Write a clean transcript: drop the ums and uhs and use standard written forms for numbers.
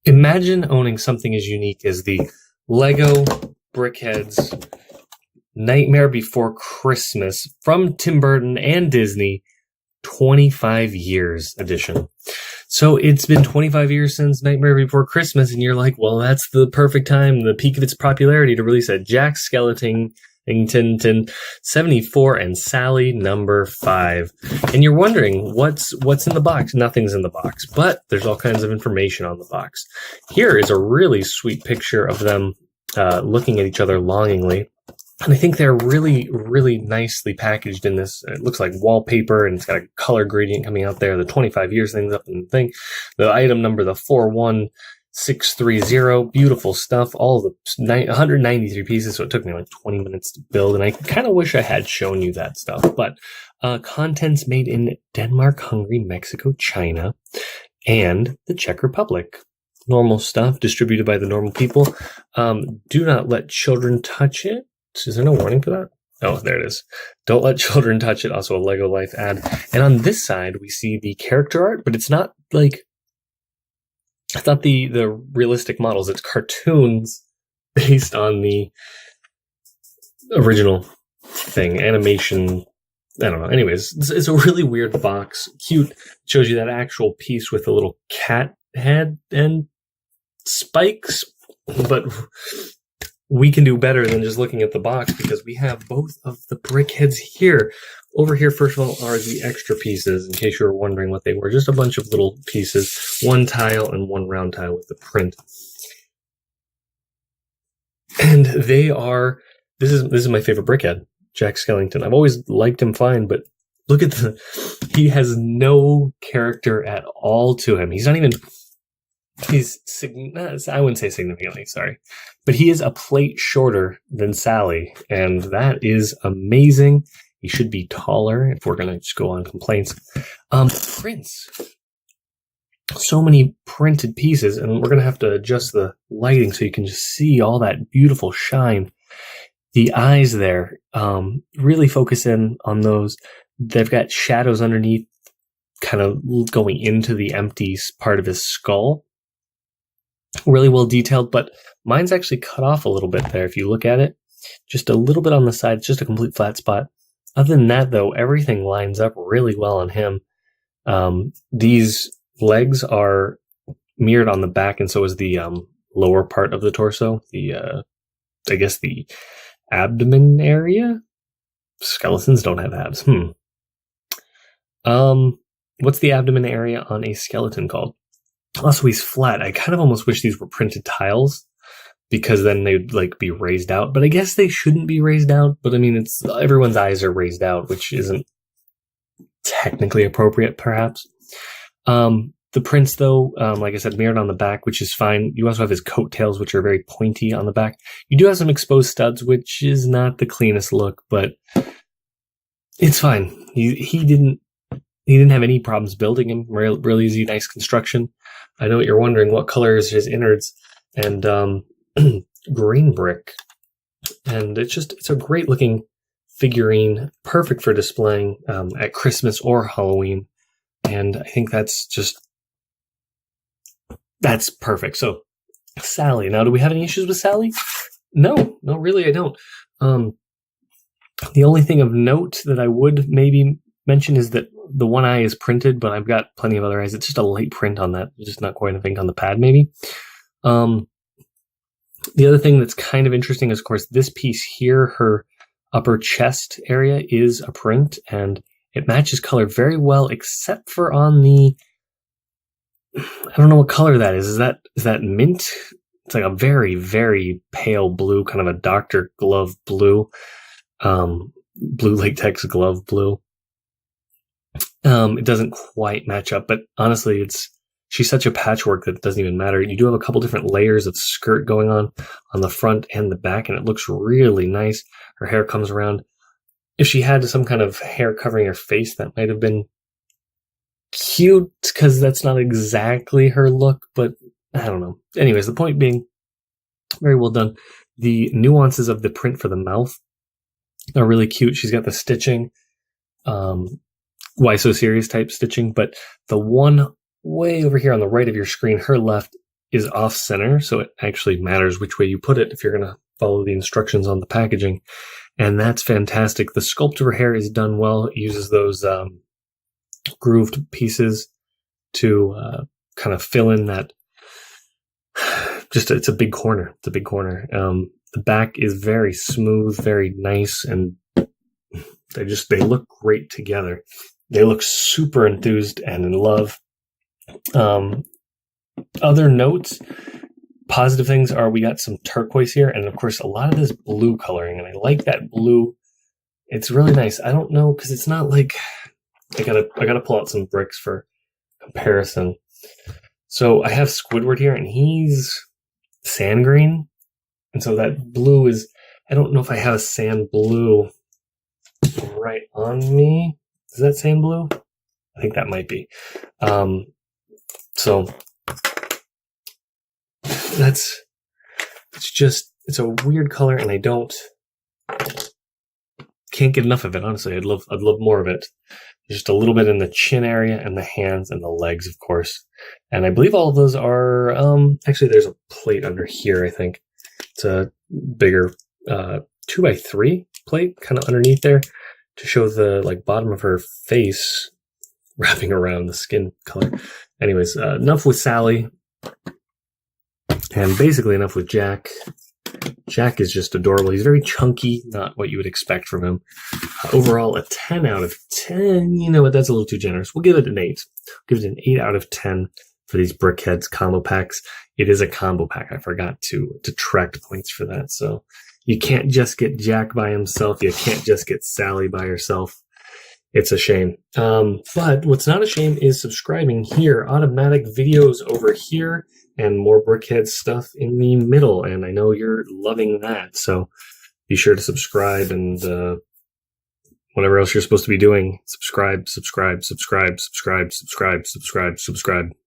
Imagine owning something as unique as the Lego Brickheadz Nightmare Before Christmas from Tim Burton and Disney 25 years edition. So it's been 25 years since Nightmare Before Christmas, and you're like, well, that's the perfect time, the peak of its popularity, to release a Jack Skellington 74 and Sally number 5. And you're wondering, what's in the box? Nothing's in the box, but there's all kinds of information on the box. Here is a really sweet picture of them looking at each other longingly. And I think they're really, really nicely packaged in this. It looks like wallpaper, and it's got a color gradient coming out there. The 25 years thing's up in the thing. The item number, the 41630. Beautiful stuff. All the 193 pieces, so it took me like 20 minutes to build. And I kind of wish I had shown you that stuff. But contents made in Denmark, Hungary, Mexico, China, and the Czech Republic. Normal stuff distributed by the normal people. Do not let children touch it. Is there no warning for that? Oh, there it is. Don't let children touch it. Also a Lego Life ad. And on this side, we see the character art, but it's not like, it's not the realistic models. It's cartoons based on the original thing. Animation. I don't know. Anyways, it's a really weird box. Cute. Shows you that actual piece with a little cat head and spikes. But we can do better than just looking at the box, because we have both of the Brickheadz here. Over here, first of all, are the extra pieces, in case you were wondering what they were. Just a bunch of little pieces, one tile and one round tile with the print. And they are, this is my favorite Brickhead, Jack Skellington. I've always liked him fine, but look at he has no character at all to him. He's not even, I wouldn't say significantly, sorry. But he is a plate shorter than Sally, and that is amazing. He should be taller if we're going to just go on complaints. Prints. So many printed pieces, and we're going to have to adjust the lighting so you can just see all that beautiful shine. The eyes there, really focus in on those. They've got shadows underneath, kind of going into the empty part of his skull. Really well detailed, but mine's actually cut off a little bit there. If you look at it, just a little bit on the side, just a complete flat spot. Other than that, though, everything lines up really well on him. These legs are mirrored on the back, and so is the lower part of the torso. I guess the abdomen area. Skeletons don't have abs. What's the abdomen area on a skeleton called? Also, he's flat. I kind of almost wish these were printed tiles, because then they'd like be raised out. But I guess they shouldn't be raised out. But I mean, it's everyone's eyes are raised out, which isn't technically appropriate, perhaps. The prints, though, like I said, mirrored on the back, which is fine. You also have his coattails, which are very pointy on the back. You do have some exposed studs, which is not the cleanest look, but it's fine. He didn't have any problems building him. Really easy, nice construction. I know what you're wondering. What color is his innards? And green brick. And it's a great looking figurine, perfect for displaying at Christmas or Halloween. And I think that's perfect. So Sally. Now, do we have any issues with Sally? No, really, I don't. The only thing of note that I would maybe mention is that the one eye is printed, but I've got plenty of other eyes. It's just a light print on that. Just not quite enough ink on the pad, maybe. The other thing that's kind of interesting is, of course, this piece here, her upper chest area is a print, and it matches color very well, except for on the, I don't know what color that is. Is that mint? It's like a very, very pale blue, kind of a doctor glove blue, blue latex glove blue. It doesn't quite match up, but honestly, she's such a patchwork that it doesn't even matter. You do have a couple different layers of skirt going on the front and the back, and it looks really nice. Her hair comes around. If she had some kind of hair covering her face, that might have been cute, because that's not exactly her look, but I don't know. Anyways, the point being, very well done. The nuances of the print for the mouth are really cute. She's got the stitching. Why so serious type stitching, but the one way over here on the right of your screen, her left, is off center, so it actually matters which way you put it if you're going to follow the instructions on the packaging. And that's fantastic. The sculpt of her hair is done well. It uses those grooved pieces to kind of fill in that. It's a big corner. It's a big corner. The back is very smooth, very nice, and they look great together. They look super enthused and in love. Other notes, positive things are we got some turquoise here, and of course a lot of this blue coloring, and I like that blue. It's really nice. I don't know, because it's not like I gotta pull out some bricks for comparison. So I have Squidward here, and he's sand green, and so that blue is, I don't know if I have a sand blue right on me. Is that sand blue? I think that might be. So it's a weird color, and I can't get enough of it. Honestly, I'd love more of it. Just a little bit in the chin area and the hands and the legs, of course. And I believe all of those are, actually there's a plate under here, I think. It's a bigger 2x3 plate kind of underneath there to show the bottom of her face wrapping around the skin color. Anyways, enough with Sally. And basically enough with Jack. Jack is just adorable. He's very chunky, not what you would expect from him. Overall, a 10 out of 10. You know what? That's a little too generous. We'll give it an 8. Give it an 8 out of 10 for these Brickheadz combo packs. It is a combo pack. I forgot to detract points for that. So you can't just get Jack by himself. You can't just get Sally by herself. It's a shame. But what's not a shame is subscribing here. Automatic videos over here, and more Brickheadz stuff in the middle. And I know you're loving that. So be sure to subscribe, and whatever else you're supposed to be doing, subscribe.